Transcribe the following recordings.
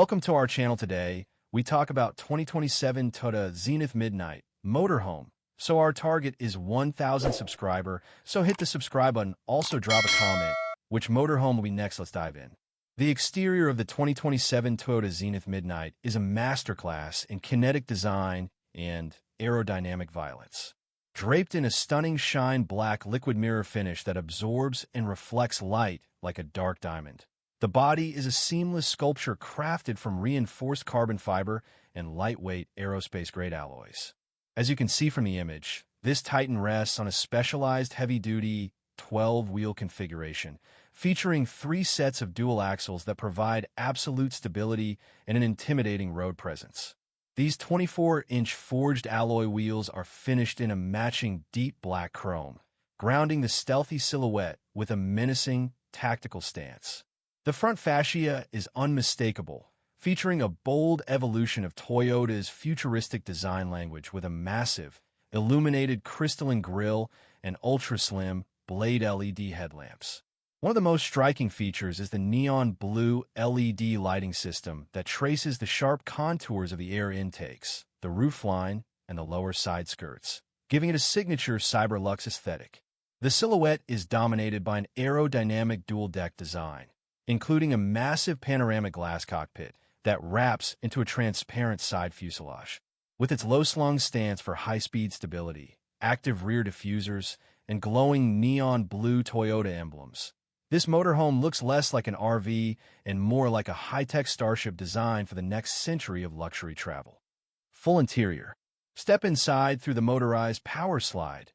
Welcome to our channel today. We talk about 2027 Toyota Zenith-Midnight motorhome. So our target is 1,000 subscriber, so hit the subscribe button. Also drop a comment. Which motorhome will be next? Let's dive in. The exterior of the 2027 Toyota Zenith-Midnight is a masterclass in kinetic design and aerodynamic violence. Draped in a stunning shine black liquid mirror finish that absorbs and reflects light like a dark diamond. The body is a seamless sculpture crafted from reinforced carbon fiber and lightweight aerospace-grade alloys. As you can see from the image, this Titan rests on a specialized heavy-duty 12-wheel configuration, featuring 3 sets of dual axles that provide absolute stability and an intimidating road presence. These 24-inch forged alloy wheels are finished in a matching deep black chrome, grounding the stealthy silhouette with a menacing, tactical stance. The front fascia is unmistakable, featuring a bold evolution of Toyota's futuristic design language with a massive, illuminated crystalline grille and ultra-slim blade LED headlamps. One of the most striking features is the neon blue LED lighting system that traces the sharp contours of the air intakes, the roofline, and the lower side skirts, giving it a signature cyberlux aesthetic. The silhouette is dominated by an aerodynamic dual-deck design, including a massive panoramic glass cockpit that wraps into a transparent side fuselage. With its low-slung stance for high-speed stability, active rear diffusers, and glowing neon blue Toyota emblems, this motorhome looks less like an RV and more like a high-tech starship designed for the next century of luxury travel. Full interior. Step inside through the motorized power slide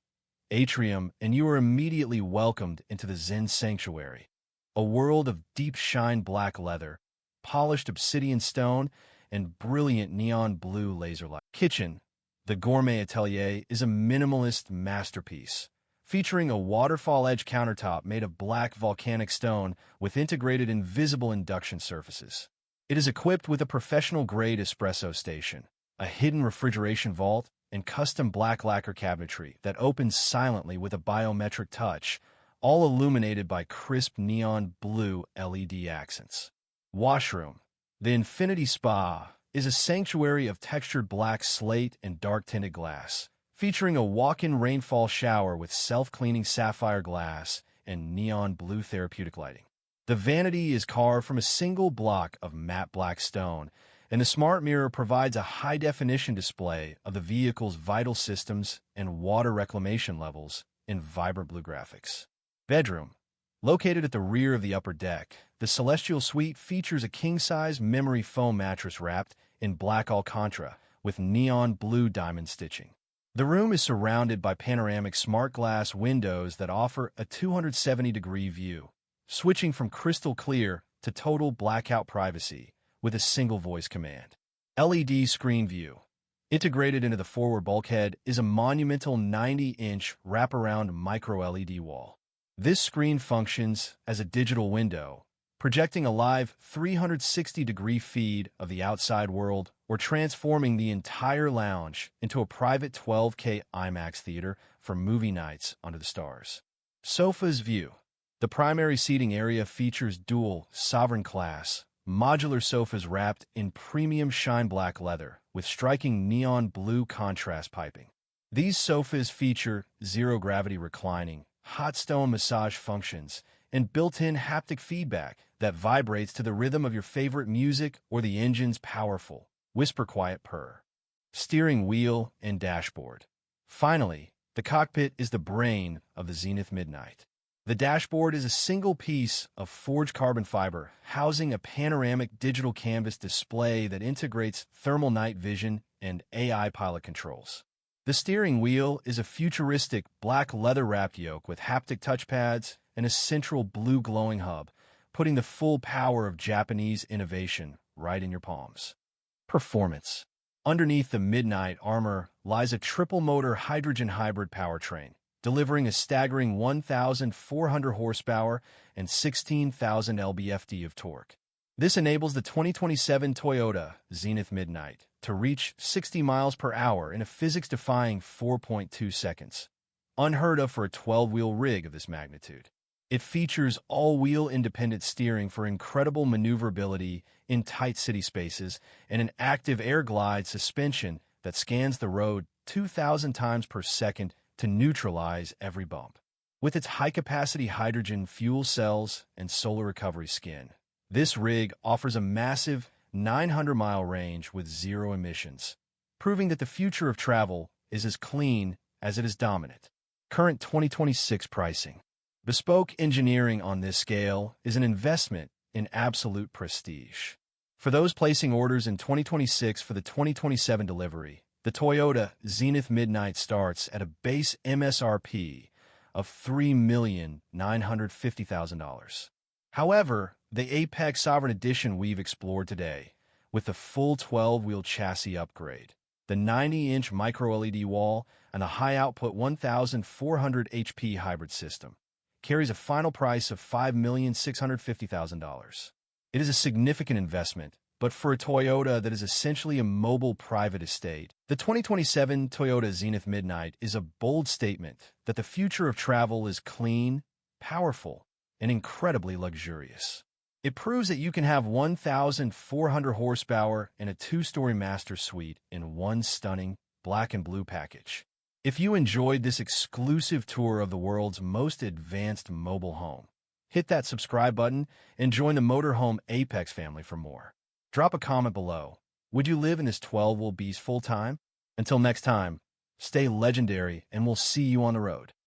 atrium and you are immediately welcomed into the Zen sanctuary, a world of deep shine black leather, polished obsidian stone, and brilliant neon blue laser light. Kitchen. The gourmet atelier is a minimalist masterpiece, featuring a waterfall edge countertop made of black volcanic stone with integrated invisible induction surfaces. It is equipped with a professional-grade espresso station, a hidden refrigeration vault, and custom black lacquer cabinetry that opens silently with a biometric touch, all illuminated by crisp neon blue LED accents. Washroom. The Infinity Spa is a sanctuary of textured black slate and dark-tinted glass, featuring a walk-in rainfall shower with self-cleaning sapphire glass and neon blue therapeutic lighting. The vanity is carved from a single block of matte black stone, and the smart mirror provides a high-definition display of the vehicle's vital systems and water reclamation levels in vibrant blue graphics. Bedroom. Located at the rear of the upper deck, the Celestial Suite features a king-size memory foam mattress wrapped in black Alcantara with neon blue diamond stitching. The room is surrounded by panoramic smart glass windows that offer a 270-degree view, switching from crystal clear to total blackout privacy with a single voice command. LED screen view. Integrated into the forward bulkhead is a monumental 90-inch wraparound micro-LED wall. This screen functions as a digital window, projecting a live 360-degree feed of the outside world or transforming the entire lounge into a private 12K IMAX theater for movie nights under the stars. Sofas view. The primary seating area features dual, sovereign-class, modular sofas wrapped in premium shine black leather with striking neon blue contrast piping. These sofas feature zero-gravity reclining, hot stone massage functions, and built-in haptic feedback that vibrates to the rhythm of your favorite music or the engine's powerful, whisper-quiet purr. Steering wheel and dashboard. Finally, the cockpit is the brain of the Zenith-Midnight. The dashboard is a single piece of forged carbon fiber, housing a panoramic digital canvas display that integrates thermal night vision and AI pilot controls. The steering wheel is a futuristic black leather-wrapped yoke with haptic touchpads and a central blue glowing hub, putting the full power of Japanese innovation right in your palms. Performance. Underneath the Midnight armor lies a triple-motor hydrogen hybrid powertrain, delivering a staggering 1,400 horsepower and 16,000 lb-ft of torque. This enables the 2027 Toyota Zenith-Midnight to reach 60 miles per hour in a physics-defying 4.2 seconds, unheard of for a 12-wheel rig of this magnitude. It features all-wheel independent steering for incredible maneuverability in tight city spaces and an active air glide suspension that scans the road 2,000 times per second to neutralize every bump. With its high-capacity hydrogen fuel cells and solar recovery skin, this rig offers a massive 900-mile range with zero emissions, proving that the future of travel is as clean as it is dominant. Current 2026 pricing. Bespoke engineering on this scale is an investment in absolute prestige. For those placing orders in 2026 for the 2027 delivery, the Toyota Zenith-Midnight starts at a base MSRP of $3,950,000. However, the Apex Sovereign Edition we've explored today, with the full 12-wheel chassis upgrade, the 90-inch micro-LED wall, and the high-output 1,400 HP hybrid system, carries a final price of $5,650,000. It is a significant investment, but for a Toyota that is essentially a mobile private estate, the 2027 Toyota Zenith-Midnight is a bold statement that the future of travel is clean, powerful, and incredibly luxurious. It proves that you can have 1,400 horsepower and a two-story master suite in one stunning black and blue package. If you enjoyed this exclusive tour of the world's most advanced mobile home, hit that subscribe button and join the Motorhome Apex family for more. Drop a comment below. Would you live in this 12-wheel beast full-time? Until next time, stay legendary and we'll see you on the road.